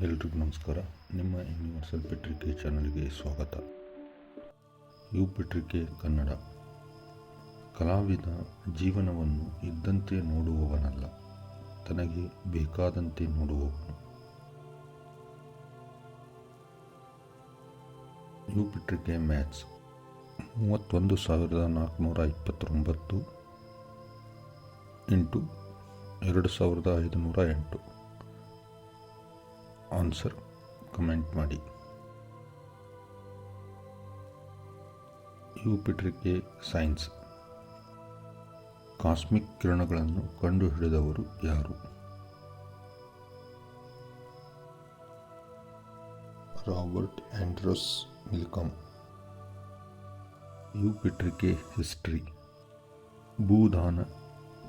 ಎಲ್ರಿಗೂ ನಮಸ್ಕಾರ. ನಿಮ್ಮ ಯೂನಿವರ್ಸಲ್ ಪತ್ರಿಕೆ ಚಾನಲ್ಗೆ ಸ್ವಾಗತ. ಯು ಪತ್ರಿಕೆ ಕನ್ನಡ. ಕಲಾವಿದ ಜೀವನವನ್ನು ಇದ್ದಂತೆ ನೋಡುವವನಲ್ಲ, ತನಗೆ ಬೇಕಾದಂತೆ ನೋಡುವವನು. ಯು ಪತ್ರಿಕೆ ಮ್ಯಾಥ್ಸ್ 31,429 ಇಂಟು 2,508. ಆನ್ಸರ್ ಕಮೆಂಟ್ ಮಾಡಿ. ಯು ಪತ್ರಿಕೆ ಸೈನ್ಸ್. ಕಾಸ್ಮಿಕ್ ಕಿರಣಗಳನ್ನು ಕಂಡುಹಿಡಿದವರು ಯಾರು? Robert Andrews Millikan. ಯು ಪತ್ರಿಕೆ ಹಿಸ್ಟ್ರಿ. ಭೂದಾನ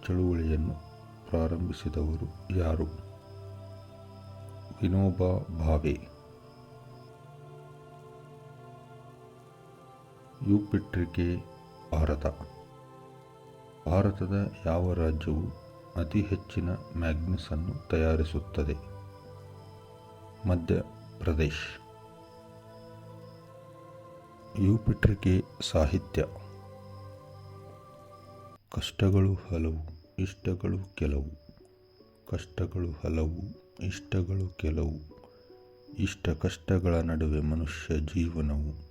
ಚಳುವಳಿಯನ್ನು ಪ್ರಾರಂಭಿಸಿದವರು ಯಾರು? ವಿನೋಬಾ ಭಾವೆ. ಯು ಪತ್ರಿಕೆ ಭಾರತ. ಭಾರತದ ಯಾವ ರಾಜ್ಯವು ಅತಿ ಹೆಚ್ಚಿನ ಮ್ಯಾಂಗನೀಸನ್ನು ತಯಾರಿಸುತ್ತದೆ? ಮಧ್ಯಪ್ರದೇಶ್. ಯು ಪತ್ರಿಕೆ ಸಾಹಿತ್ಯ. ಕಷ್ಟಗಳು ಹಲವು, ಇಷ್ಟಗಳು ಕೆಲವು. ಕಷ್ಟಗಳು ಹಲವು, ಇಷ್ಟಗಳು ಕೆಲವು. ಇಷ್ಟ ಕಷ್ಟಗಳ ನಡುವೆ ಮನುಷ್ಯ ಜೀವನವು.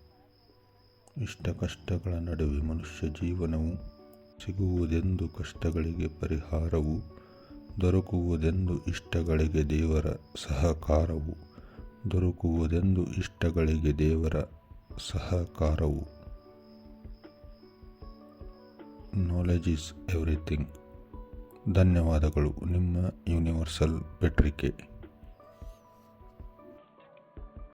ಇಷ್ಟ ಕಷ್ಟಗಳ ನಡುವೆ ಮನುಷ್ಯ ಜೀವನವು. ಸಿಗುವುದೆಂದು ಕಷ್ಟಗಳಿಗೆ ಪರಿಹಾರವು, ದೊರಕುವುದೆಂದು ಇಷ್ಟಗಳಿಗೆ ದೇವರ ಸಹಕಾರವು. ದೊರಕುವುದೆಂದು ಇಷ್ಟಗಳಿಗೆ ದೇವರ ಸಹಕಾರವು. Knowledge is everything. ಧನ್ಯವಾದಗಳು. ನಿಮ್ಮ ಯೂನಿವರ್ಸಲ್ ಪತ್ರಿಕೆ.